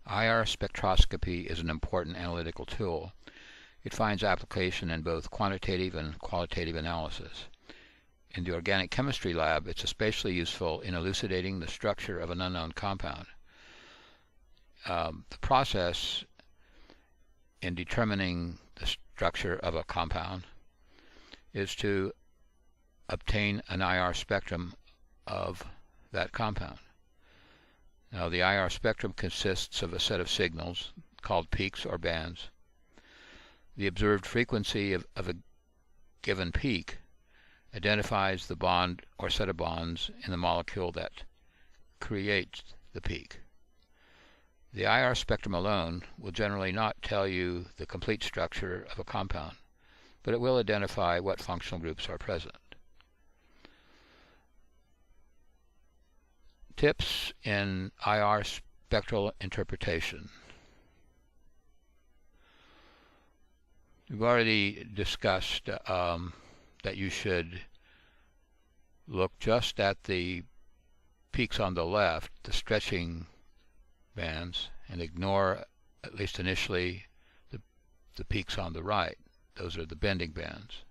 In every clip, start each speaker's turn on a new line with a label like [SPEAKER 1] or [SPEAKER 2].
[SPEAKER 1] IR spectroscopy is an important analytical tool. It finds application in both quantitative and qualitative analysis. In the organic chemistry lab, it's especially useful in elucidating the structure of an unknown compound. The process in determining the structure of a compound is to obtain an IR spectrum of that compound. Now, the IR spectrum consists of a set of signals called peaks or bands. The observed frequency of a given peak identifies the bond or set of bonds in the molecule that creates the peak. The IR spectrum alone will generally not tell you the complete structure of a compound, but it will identify what functional groups are present. Tips in IR spectral interpretation. We've already discussed that you should look just at the peaks on the left, the stretching bands, and ignore, at least initially, the peaks on the right. Those are the bending bands.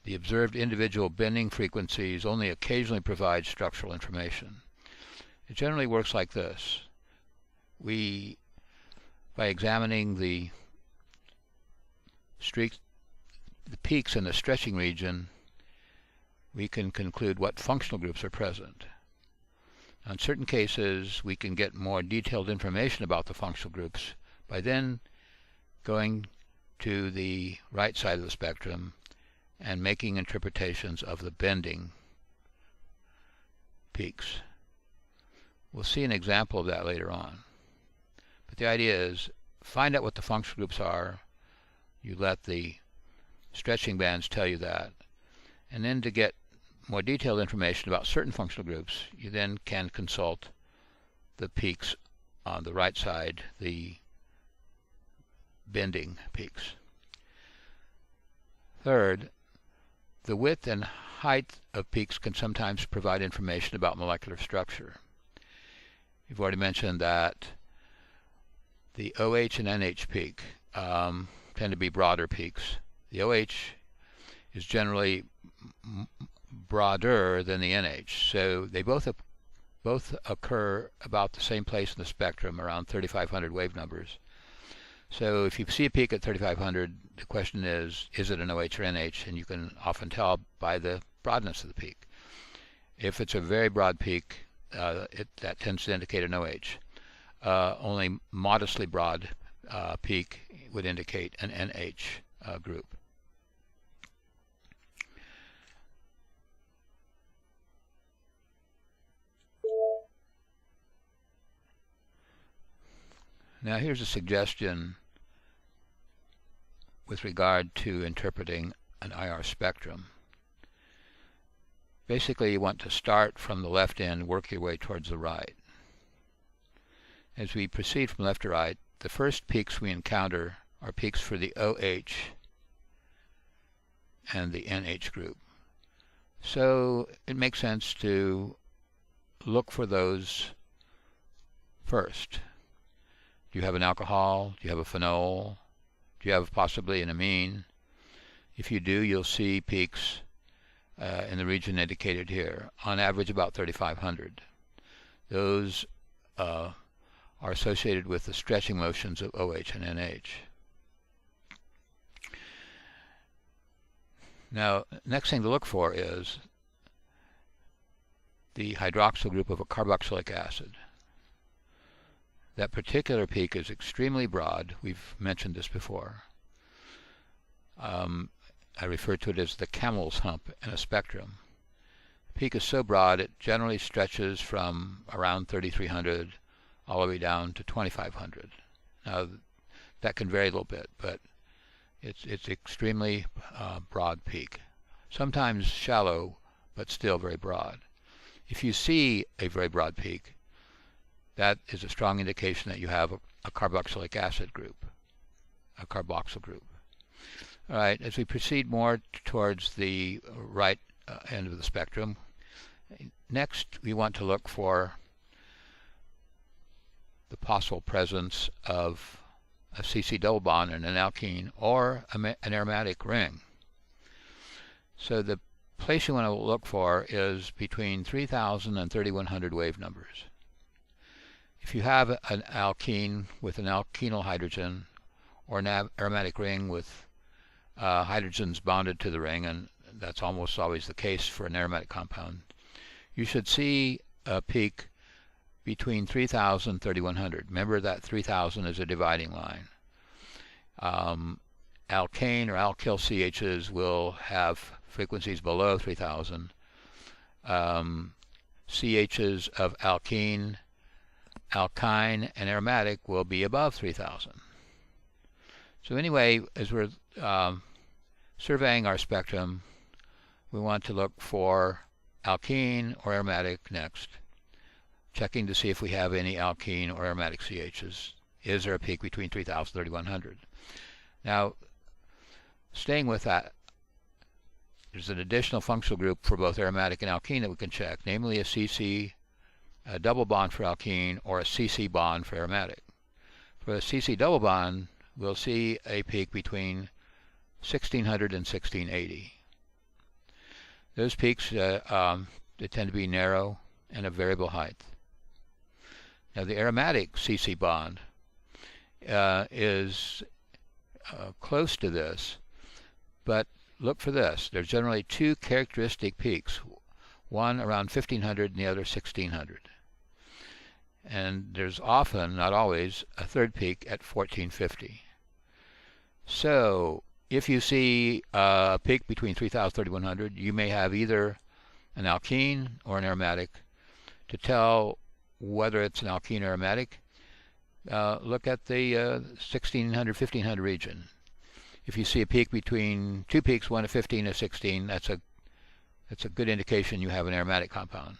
[SPEAKER 1] The observed individual bending frequencies only occasionally provide structural information. It generally works like this. By examining the peaks in the stretching region, we can conclude what functional groups are present. In certain cases, we can get more detailed information about the functional groups by then going to the right side of the spectrum and making interpretations of the bending peaks. We'll see an example of that later on. But the idea is, find out what the functional groups are. You let the stretching bands tell you that. And then to get more detailed information about certain functional groups, you then can consult the peaks on the right side, the bending peaks. Third, the width and height of peaks can sometimes provide information about molecular structure. You've already mentioned that the OH and NH peak tend to be broader peaks. The OH is generally broader than the NH, so they both occur about the same place in the spectrum, around 3500 wave numbers. So if you see a peak at 3500, the question is it an OH or NH? And you can often tell by the broadness of the peak. If it's a very broad peak, that tends to indicate an OH. Only modestly broad peak would indicate an NH group. Now here's a suggestion with regard to interpreting an IR spectrum. Basically, you want to start from the left end, work your way towards the right. As we proceed from left to right, the first peaks we encounter are peaks for the OH and the NH group. So it makes sense to look for those first. Do you have an alcohol? Do you have a phenol? Do you have possibly an amine? If you do, you'll see peaks in the region indicated here, on average about 3500. Those are associated with the stretching motions of OH and NH. Now, next thing to look for is the hydroxyl group of a carboxylic acid. That particular peak is extremely broad. We've mentioned this before. I refer to it as the camel's hump in a spectrum. The peak is so broad it generally stretches from around 3300 all the way down to 2500. Now that can vary a little bit, but it's extremely broad peak. Sometimes shallow, but still very broad. If you see a very broad peak, that is a strong indication that you have a carboxylic acid group, a carboxyl group. All right, as we proceed more towards the right end of the spectrum, next we want to look for the possible presence of a CC double bond in an alkene or an aromatic ring. So the place you want to look for is between 3000 and 3100 wave numbers. If you have an alkene with an alkenyl hydrogen or an aromatic ring with hydrogens bonded to the ring, and that's almost always the case for an aromatic compound, you should see a peak between 3000 and 3100. Remember that 3000 is a dividing line. Alkane or alkyl CHs will have frequencies below 3000. CHs of alkene, alkyne, and aromatic will be above 3000. So anyway, as we're surveying our spectrum, we want to look for alkene or aromatic next, checking to see if we have any alkene or aromatic CHs. Is there a peak between 3000 and 3100? Now, staying with that, there's an additional functional group for both aromatic and alkene that we can check, namely a CC a double bond for alkene or a CC bond for aromatic. For a CC double bond, we'll see a peak between 1600 and 1680. Those peaks they tend to be narrow and of variable height. Now the aromatic CC bond is close to this, but look for this. There's generally two characteristic peaks, one around 1500 and the other 1600. And there's often, not always, a third peak at 1450. So if you see a peak between 3000 and 3100, you may have either an alkene or an aromatic. To tell whether it's an alkene or aromatic, look at the 1600, 1500 region. If you see a peak between two peaks, one at 15 and 16, that's a good indication you have an aromatic compound.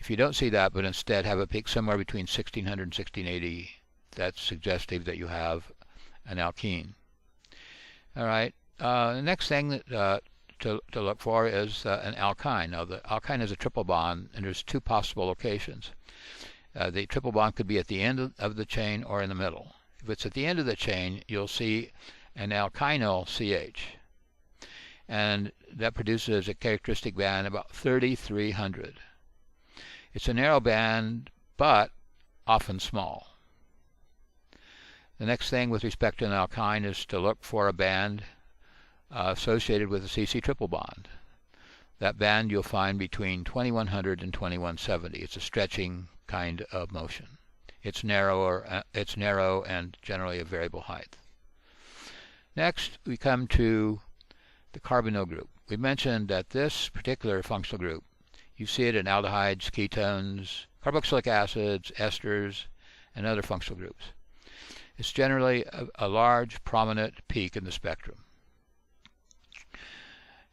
[SPEAKER 1] If you don't see that, but instead have a peak somewhere between 1600 and 1680, that's suggestive that you have an alkene. All right. The next thing that, to look for is an alkyne. Now, the alkyne is a triple bond, and there's two possible locations. The triple bond could be at the end of the chain or in the middle. If it's at the end of the chain, you'll see an alkynyl CH, and that produces a characteristic band about 3300. It's a narrow band, but often small. The next thing with respect to an alkyne is to look for a band associated with a CC triple bond. That band you'll find between 2100 and 2170. It's a stretching kind of motion. It's narrow and generally of variable height. Next, we come to the carbonyl group. We mentioned that this particular functional group, you see it in aldehydes, ketones, carboxylic acids, esters, and other functional groups. It's generally a large, prominent peak in the spectrum.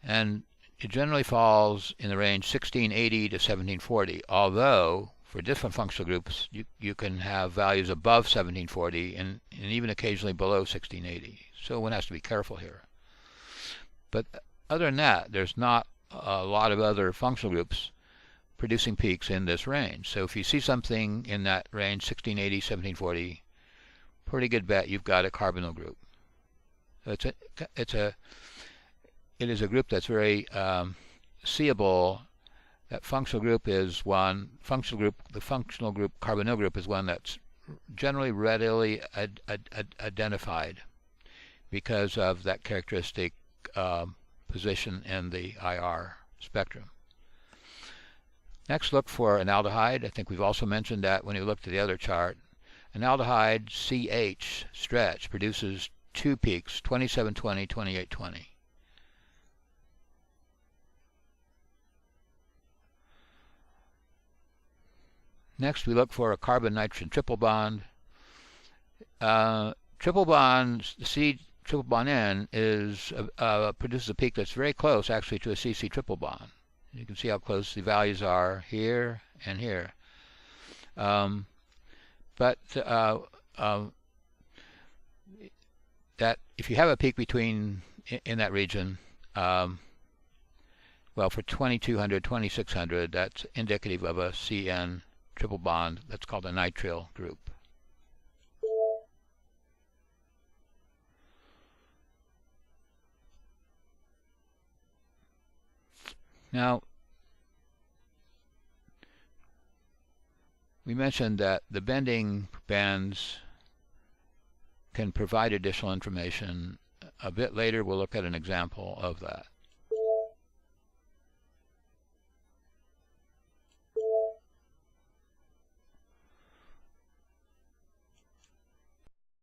[SPEAKER 1] And it generally falls in the range 1680 to 1740, although for different functional groups, you can have values above 1740 and even occasionally below 1680. So one has to be careful here. But other than that, there's not a lot of other functional groups producing peaks in this range. So if you see something in that range, 1680, 1740, pretty good bet you've got a carbonyl group. So it is a group that's very seeable. That functional group is one the functional group carbonyl group is one that's generally readily identified because of that characteristic position in the IR spectrum. Next, look for an aldehyde. I think we've also mentioned that when we looked at the other chart. An aldehyde CH stretch produces two peaks, 2720, 2820. Next, we look for a carbon-nitrogen triple bond. Triple bonds, the C triple bond N is produces a peak that's very close, actually, to a CC triple bond. You can see how close the values are here and here. But that if you have a peak between in that region, well, for 2200, 2600, that's indicative of a CN triple bond. That's called a nitrile group. Now, we mentioned that the bending bands can provide additional information. A bit later we'll look at an example of that.